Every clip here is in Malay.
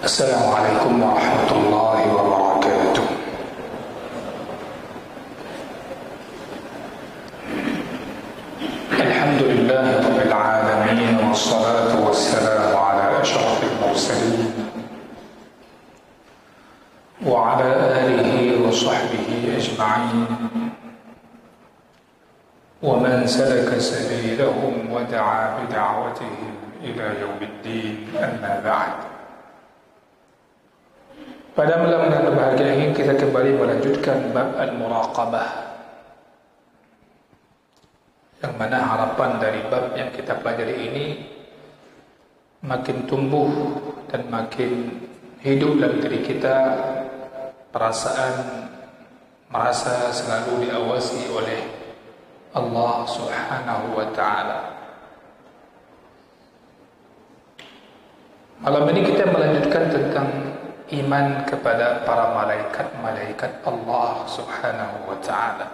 السلام عليكم ورحمة الله وبركاته. الحمد لله رب العالمين، والصلاة والسلام على أشرف المرسلين وعلى آله وصحبه أجمعين ومن سلك سبيلهم ودعا بدعوتهم إلى يوم الدين. أما بعد. Pada malam yang berbahagia ini kita kembali melanjutkan bab al-muraqabah, yang mana harapan dari bab yang kita pelajari ini makin tumbuh dan makin hidup dalam diri kita perasaan merasa selalu diawasi oleh Allah Subhanahu wa ta'ala. Malam ini kita melanjutkan tentang iman kepada para malaikat Allah Subhanahu wa ta'ala.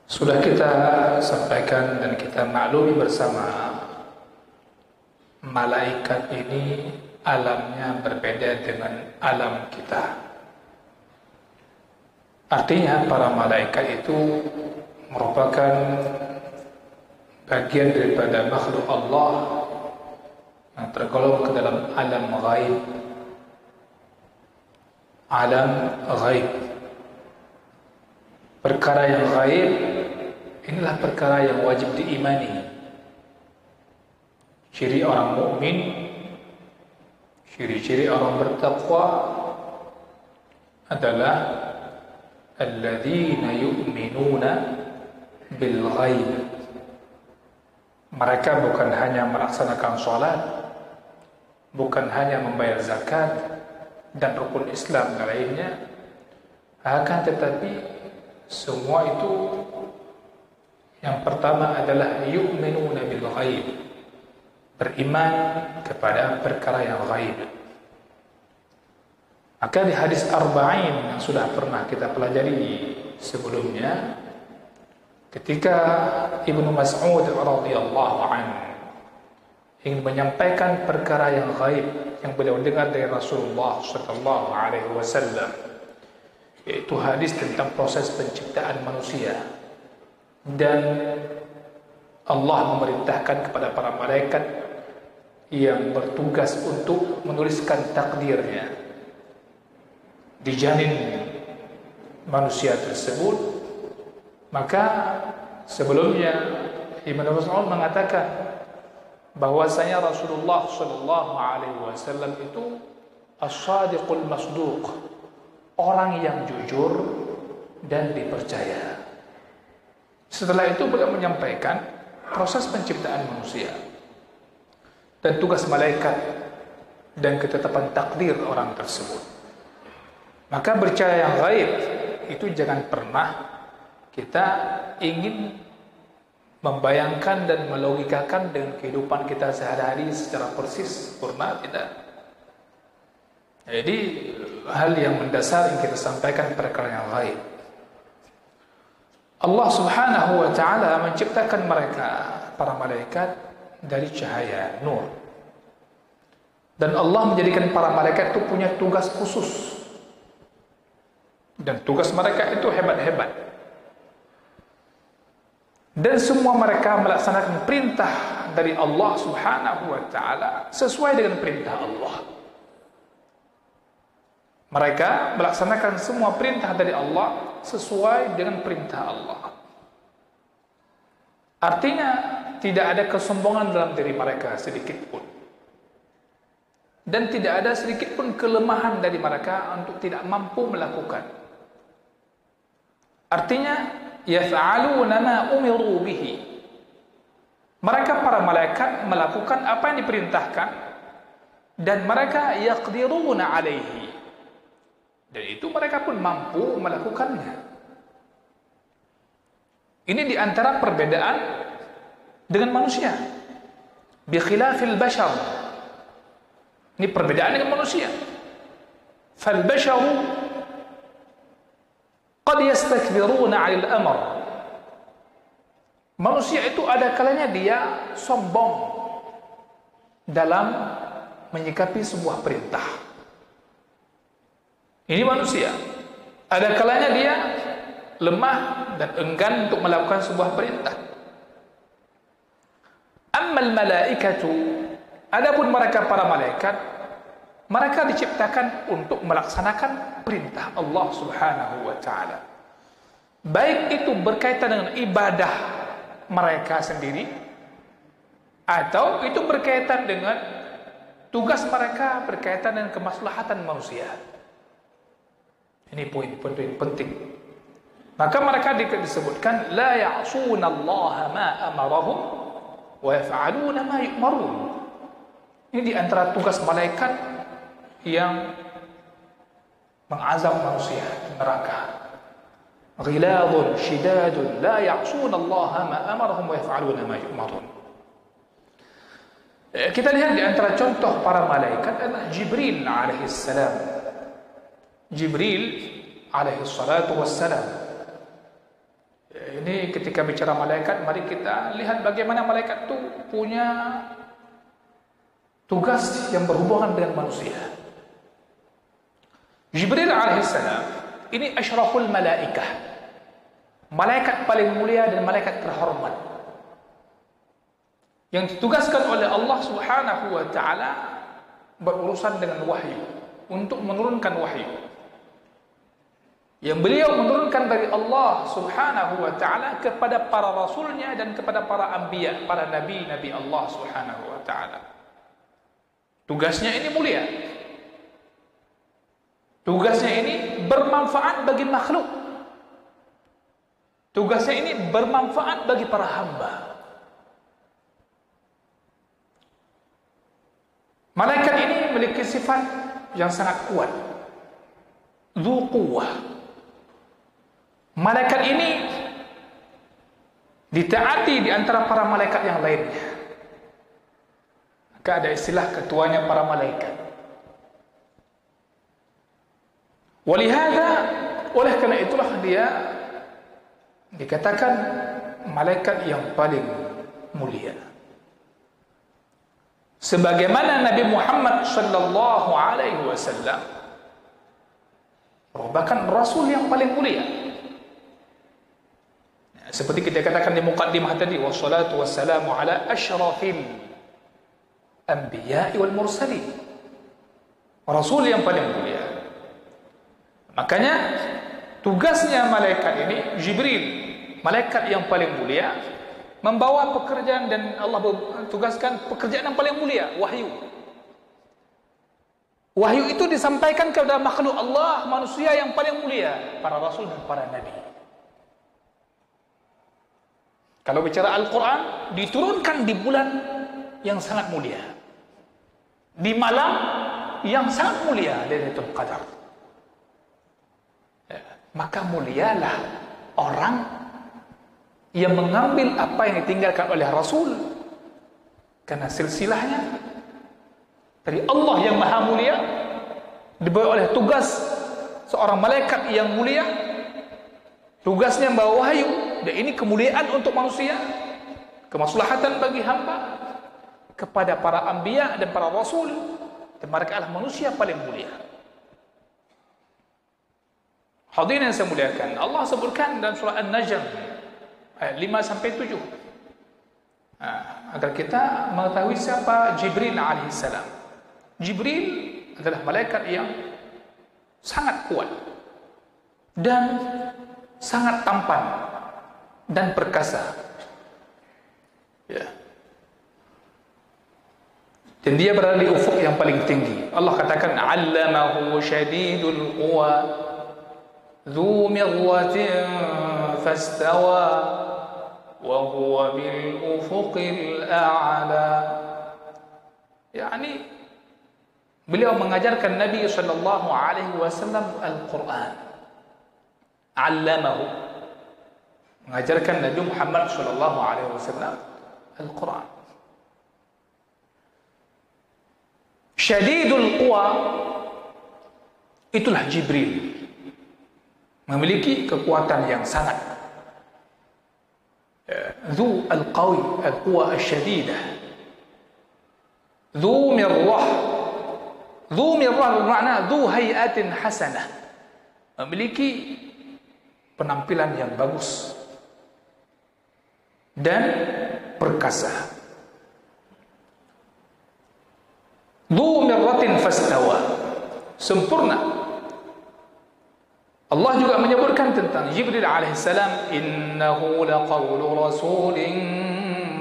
Sudah kita sampaikan dan kita maklumi bersama, malaikat ini alamnya berbeda dengan alam kita. Artinya para malaikat itu merupakan bagian daripada makhluk Allah yang tergolong ke dalam alam ghaib. Alam ghaib, perkara yang ghaib, inilah perkara yang wajib diimani. Ciri orang mukmin, ciri-ciri orang bertakwa adalah alladzina yu'minuna bil ghaib. Mereka bukan hanya melaksanakan salat, bukan hanya membayar zakat dan rukun Islam dan lainnya, akan tetapi semua itu yang pertama adalah yu'minuna bil ghaib, beriman kepada perkara yang ghaib. Maka di hadis arba'in yang sudah pernah kita pelajari sebelumnya, ketika Ibnu Mas'ud radhiyallahu anhu ingin menyampaikan perkara yang gaib yang beliau dengar dari Rasulullah sallallahu alaihi wasallam, yaitu hadis tentang proses penciptaan manusia, dan Allah memerintahkan kepada para malaikat yang bertugas untuk menuliskan takdirnya di janin manusia tersebut. Maka sebelumnya Ibnu Mas'ud mengatakan bahwasanya Rasulullah sallallahu alaihi wasallam itu as-sadiqul masduq, orang yang jujur dan dipercaya. Setelah itu beliau menyampaikan proses penciptaan manusia dan tugas malaikat dan ketetapan takdir orang tersebut. Maka percaya yang gaib itu jangan pernah kita ingin membayangkan dan melogikakan dengan kehidupan kita sehari-hari secara persis sempurna, tidak. Jadi hal yang mendasar yang kita sampaikan perkara yang gaib. Allah Subhanahu wa ta'ala menciptakan mereka, para malaikat, dari cahaya, nur. Dan Allah menjadikan para malaikat itu punya tugas khusus. Dan tugas mereka itu hebat-hebat. Dan semua mereka melaksanakan perintah dari Allah Subhanahu wa ta'ala sesuai dengan perintah Allah. Mereka melaksanakan semua perintah dari Allah sesuai dengan perintah Allah. Artinya tidak ada kesombongan dalam diri mereka sedikit pun, dan tidak ada sedikit pun kelemahan dari mereka untuk tidak mampu melakukan. Artinya yaf'aluna ma umiru bihi. Mereka para malaikat melakukan apa yang diperintahkan, dan mereka yaqdiruna alaihi, dan itu mereka pun mampu melakukannya. Ini diantara perbedaan dengan manusia. Bi khilafil bashar. Ini perbedaan dengan manusia. Fal basharu qad yastakbiruna 'anil amr. Manusia itu ada kalanya dia sombong dalam menyikapi sebuah perintah. Ini manusia. Ada kalanya dia lemah dan enggan untuk melakukan sebuah perintah. Ammal malaikatu, adapun mereka para malaikat, mereka diciptakan untuk melaksanakan perintah Allah Subhanahu wa taala. Baik itu berkaitan dengan ibadah mereka sendiri atau itu berkaitan dengan tugas mereka berkaitan dengan kemaslahatan manusia. Ini poin-poin penting. Maka mereka disebutkan la ya'sunallaha ma amarahum wa yaf'aluna ma yu'marun. Ini di antara tugas malaikat yang mengazab manusia di neraka. Ghiladun shidadun la ya'sunallaha ma amarahum wa yaf'aluna ma yu'marun. Kita lihat di antara contoh para malaikat adalah Jibril alaihi salam. Jibril alaihi salatu wassalam. Ini ketika bicara malaikat, mari kita lihat bagaimana malaikat itu punya tugas yang berhubungan dengan manusia. Jibril alaihissalam ini asyraful malaikah, malaikat paling mulia dan malaikat terhormat, yang ditugaskan oleh Allah Subhanahu wa taala berurusan dengan wahyu, untuk menurunkan wahyu yang beliau menurunkan dari Allah Subhanahu wa taala kepada para rasulnya dan kepada para anbiya, para nabi-nabi Allah Subhanahu wa taala. Tugasnya ini mulia. Tugasnya ini bermanfaat bagi makhluk. Tugasnya ini bermanfaat bagi para hamba. Malaikat ini memiliki sifat yang sangat kuat. Dzu quwwah. Malaikat ini ditaati di antara para malaikat yang lainnya. Maka ada istilah ketuanya para malaikat. Walihada, oleh karena itulah dia dikatakan malaikat yang paling mulia. Sebagaimana Nabi Muhammad sallallahu alaihi wasallam merupakan rasul yang paling mulia. Seperti kita katakan di muqaddimah tadi, wassalatu wassalamu ala asyrafil anbiya'i wal mursalin. Rasul yang paling mulia. Makanya tugasnya malaikat ini, Jibril, malaikat yang paling mulia, membawa pekerjaan, dan Allah tugaskan pekerjaan yang paling mulia, wahyu. Wahyu itu disampaikan kepada makhluk Allah, manusia yang paling mulia, para rasul dan para nabi. Kalau bicara Al-Quran, diturunkan di bulan yang sangat mulia, di malam yang sangat mulia, Lailatul Qadar. Maka mulialah orang yang mengambil apa yang ditinggalkan oleh Rasul, karena silsilahnya dari Allah yang maha mulia, dibawa oleh tugas seorang malaikat yang mulia, tugasnya membawa wahyu. Dan ini kemuliaan untuk manusia, kemaslahatan bagi hamba, kepada para anbiya dan para rasul, dan mereka adalah manusia paling mulia. Hadirin yang saya muliakan, Allah sebutkan dalam surah An-Najm ayat 5-7 agar kita mengetahui siapa Jibril alaihissalam. Jibril adalah malaikat yang sangat kuat dan sangat tampan dan perkasa, ya. Dan dia berada di ufuk yang paling tinggi. Allah katakan, "'Allamahu syadidul quwa, dzu mirratin fastawa, wa huwa bil ufuqil a'la." Yani beliau mengajarkan Nabi sallallahu alaihi wasallam Al-Qur'an. 'Allamahu, mengajarkan Nabi Muhammad sallallahu alaihi wasallam Al-Quran. Syadidul quwa, itulah Jibril, memiliki kekuatan yang sangat. Dzu al-qawi, al-quwa asy-syadidah. Dzu mirrah, Dhu mirrah bermakna dhu hayatin hasanah, memiliki penampilan yang bagus dan perkasa. Dhu mirratin fastawa, sempurna. Allah juga menyebutkan tentang Jibril alaihissalam, innahu laqawlu rasulin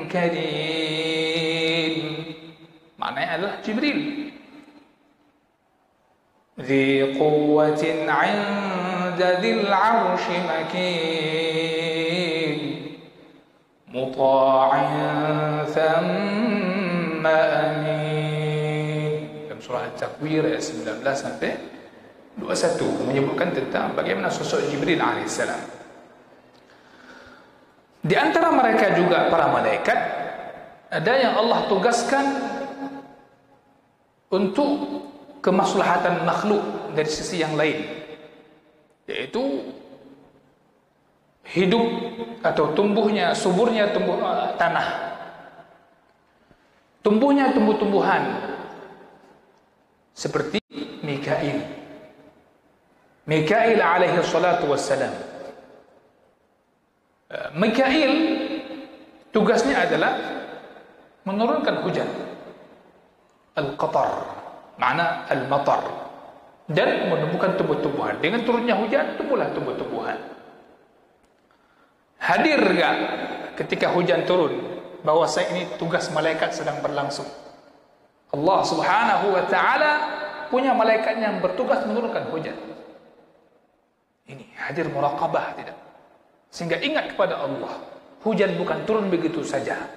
karim. Maknanya adalah Jibril. Dhi quwwatin 'inda dzil 'arsy makin, muta'in thamma amin. Dalam surah At-Takwir ayat 19 sampai 21 menyebutkan tentang bagaimana sosok Jibril alaihissalam. Di antara mereka juga para malaikat, ada yang Allah tugaskan untuk kemaslahatan makhluk dari sisi yang lain, yaitu hidup atau tumbuhnya, suburnya tanah, tumbuhnya tumbuh-tumbuhan, seperti Mikail alaihi salatu wassalam. Mikail tugasnya adalah menurunkan hujan, al-qatar, makna al-matar, dan menumbuhkan tumbuh-tumbuhan. Dengan turunnya hujan, tumbuhlah tumbuh-tumbuhan. Hadir enggak ketika hujan turun, bahwa ini tugas malaikat sedang berlangsung? Allah subhanahu wa ta'ala punya malaikat yang bertugas menurunkan hujan. Ini hadir muraqabah, tidak? Sehingga ingat kepada Allah. Hujan bukan turun begitu saja.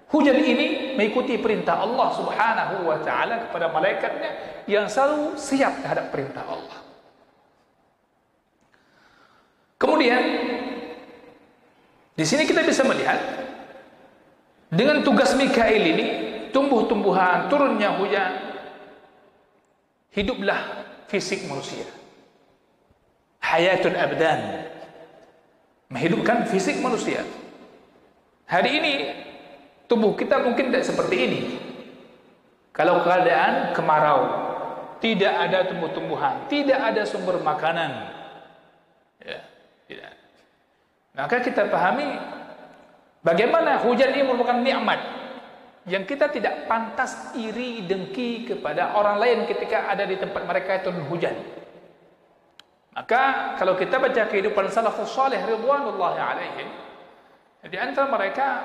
Hujan ini mengikuti perintah Allah subhanahu wa ta'ala kepada malaikatnya yang selalu siap terhadap perintah Allah. Kemudian di sini kita bisa melihat dengan tugas Mikail ini, tumbuh-tumbuhan, turunnya hujan, hiduplah fisik manusia. Hayatul abdan, menghidupkan fisik manusia. Hari ini tubuh kita mungkin tidak seperti ini. Kalau keadaan kemarau, tidak ada tumbuh-tumbuhan, tidak ada sumber makanan, ya, tidak. Maka kita pahami bagaimana hujan ini merupakan nikmat yang kita tidak pantas iri dengki kepada orang lain ketika ada di tempat mereka turun hujan. Maka kalau kita baca kehidupan salafus salih ridwanullahi alaihim, di antara mereka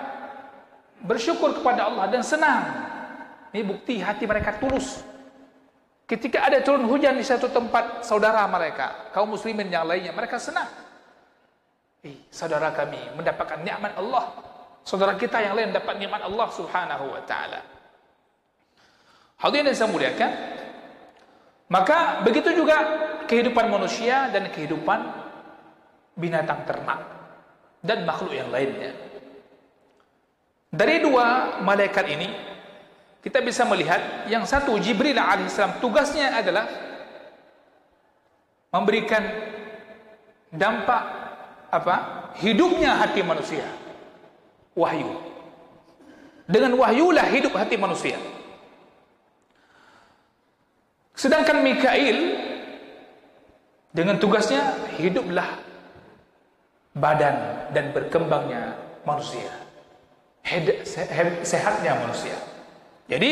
bersyukur kepada Allah dan senang. Ini bukti hati mereka tulus. Ketika ada turun hujan di satu tempat saudara mereka, kaum muslimin yang lainnya, mereka senang. Saudara kami mendapatkan nikmat Allah, saudara kita yang lain dapat nikmat Allah subhanahu wa ta'ala. Hadirin yang saya muliakan, maka begitu juga kehidupan manusia dan kehidupan binatang ternak dan makhluk yang lainnya. Dari dua malaikat ini kita bisa melihat yang satu, Jibril alaihissalam, tugasnya adalah memberikan dampak hidupnya hati manusia, wahyu. Dengan wahyulah hidup hati manusia. Sedangkan Mikail dengan tugasnya hiduplah badan dan berkembangnya manusia, sehatnya manusia. Jadi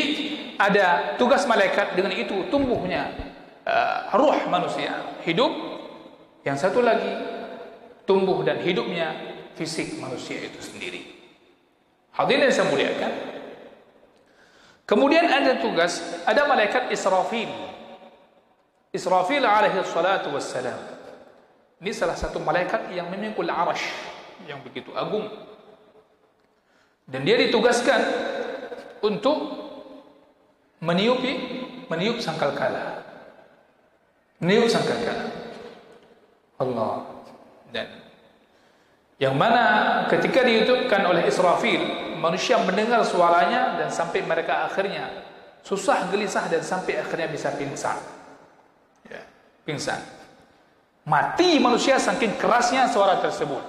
ada tugas malaikat, dengan itu tumbuhnya ruh manusia, hidup. Yang satu lagi tumbuh dan hidupnya fisik manusia itu sendiri. Hadirin yang saya muliakan, kemudian ada tugas, ada malaikat Israfil alaihi salatu wassalam. Ini salah satu malaikat yang memikul arash yang begitu agung, dan dia ditugaskan untuk meniup sangkakala. Allah. Dan yang mana ketika dihidupkan oleh Israfil, manusia mendengar suaranya dan sampai mereka akhirnya susah, gelisah, dan sampai akhirnya bisa pingsan. Ya, pingsan. Mati manusia saking kerasnya suara tersebut.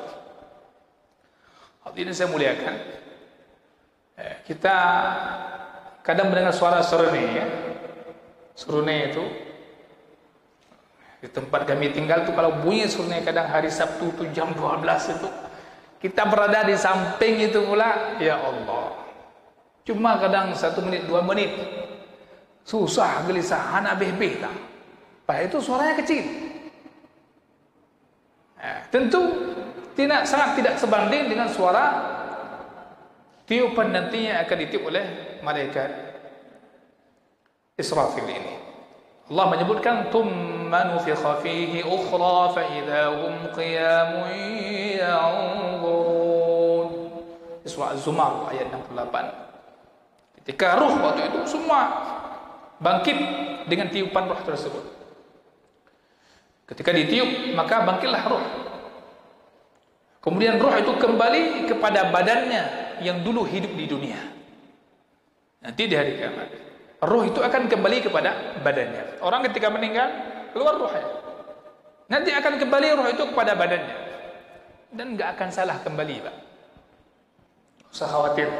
Hadirin saya muliakan, kita kadang mendengar suara serene, ya. Serunai itu di tempat kami tinggal tuh, kalau bunyi serunai kadang hari Sabtu tuh jam 12 itu, kita berada di samping itu pula, ya Allah, cuma kadang 1 menit 2 menit, susah gelisah, anak bebeh tak. Padahal itu suaranya kecil. Tentu sangat tidak sebanding dengan suara tiupan nantinya akan ditiup oleh malaikat Israfil ini. Allah menyebutkan thumma nufikha fihi ukhra fa idza hum qiyamun yanzurun. Surah Az-Zumar ayat 68. Ketika ruh waktu itu semua bangkit dengan tiupan roh tersebut. Ketika ditiup maka bangkitlah roh. Kemudian roh itu kembali kepada badannya yang dulu hidup di dunia. Nanti di hari kiamat roh itu akan kembali kepada badannya. Orang ketika meninggal keluar rohnya, nanti akan kembali roh itu kepada badannya, dan nggak akan salah kembali, Pak. Usah khawatir,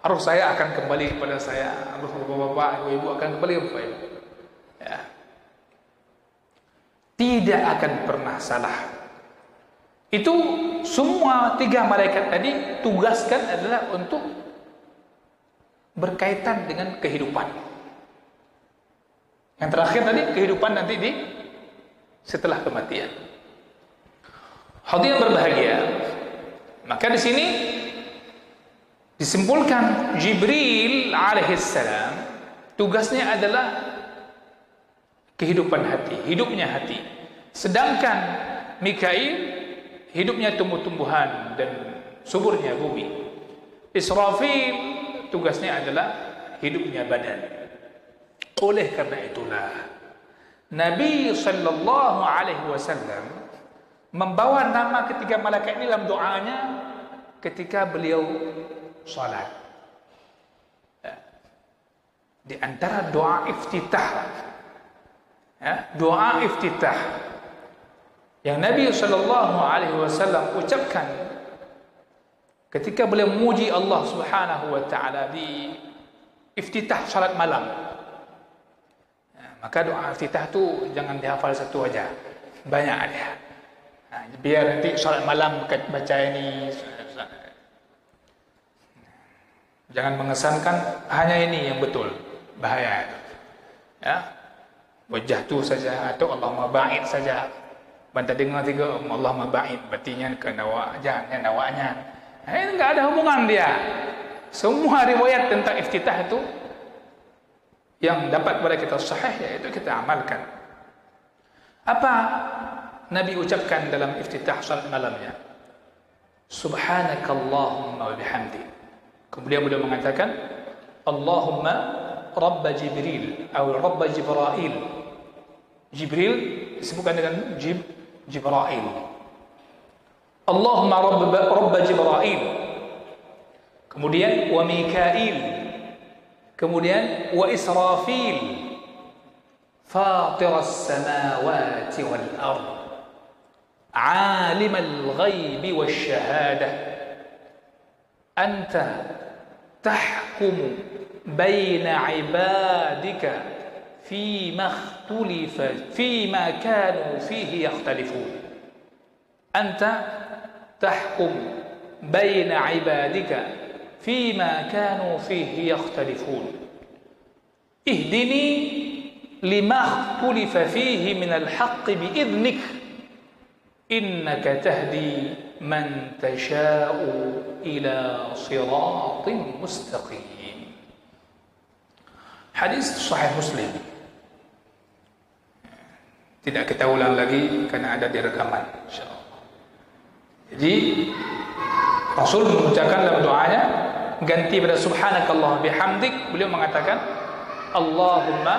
roh saya akan kembali kepada saya, roh bapak-bapak, ibu-ibu akan kembali kepada ibu. Ya. Tidak akan pernah salah. Itu semua 3 malaikat tadi tugaskan adalah untuk berkaitan dengan kehidupan. Yang terakhir tadi kehidupan nanti setelah kematian. Hadirin berbahagia, maka di sini disimpulkan Jibril alaihissalam tugasnya adalah kehidupan hati, hidupnya hati. Sedangkan Mikail hidupnya tumbuh-tumbuhan dan suburnya bumi. Israfil tugasnya adalah hidupnya badan. Oleh karena itulah Nabi sallallahu alaihi wasallam membawa nama ketiga malaikat ini dalam doanya ketika beliau salat. Di antara doa iftitah, doa iftitah yang Nabi sallallahu alaihi wasallam ucapkan ketika beliau memuji Allah Subhanahu wa taala di iftitah salat malam. Maka doa iftitah tu jangan dihafal satu aja, banyak dia. Biar nanti salat malam baca ini. Jangan mengesankan hanya ini yang betul, bahaya. Ya. Wajah tu saja atau Allahumma ba'id saja. Bantah dengar 3 Allahumma ba'id, berarti ke nawanya, nawanya. Ini enggak ada hubungan dia. Semua riwayat tentang iftitah itu yang dapat pada kita sahih, yaitu kita amalkan. Apa Nabi ucapkan dalam iftitah salat malamnya? Subhanakallahumma wa bihamdi. Kemudian beliau mengatakan Allahumma Rabb Jibril atau Rabb Jibrail. Jibril disebutkan dengan Jibrail. Allahumma Rabb Jibrail. Kemudian wa Mikail. Kemudian wa Israfil. Fatir as-samawati wal ard. Alim al-ghaib wash-shahadah. Anta tahkumu baina ibadika فيما كانوا فيه يختلفون. أنت تحكم بين عبادك فيما كانوا فيه يختلفون. اهدني لما اختلف فيه من الحق بإذنك إنك تهدي من تشاء إلى صراط مستقيم. Hadis Sahih Muslim. Tidak kita ulang lagi karena ada di rekaman, insyaallah. Jadi Rasul mengucapkan dalam doanya ganti pada subhanakallah bihamdik, beliau mengatakan Allahumma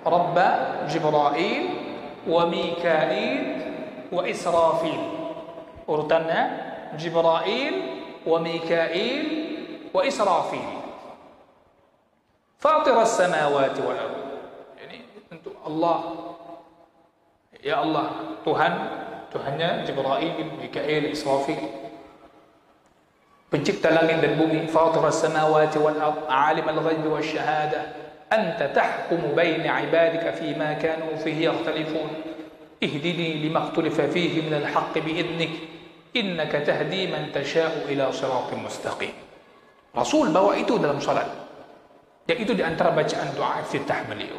Rabba Jibrail wa Mikail wa Israfil. Urutannya Jibrail wa Mikail wa Israfil. Fatir as-samawati wal ardh. Ini untuk Allah. Ya Allah, Tuhannya Jibrail, Mikail, Israfil. Pencipta langit dan bumi. Fatir as-samawati wal ardh, alim al-ghaib wasyhadah. anta tahkumu baina ibadika fima kanu fihi yakhtalifun ihdini lima ikhtalafa fihi min al-haqq bi'idnik innaka tahdi man tasha'u ila siratin mustaqim. Rasul bawa itu dalam salat. Dan itu di antara bacaan doa iftitah beliau.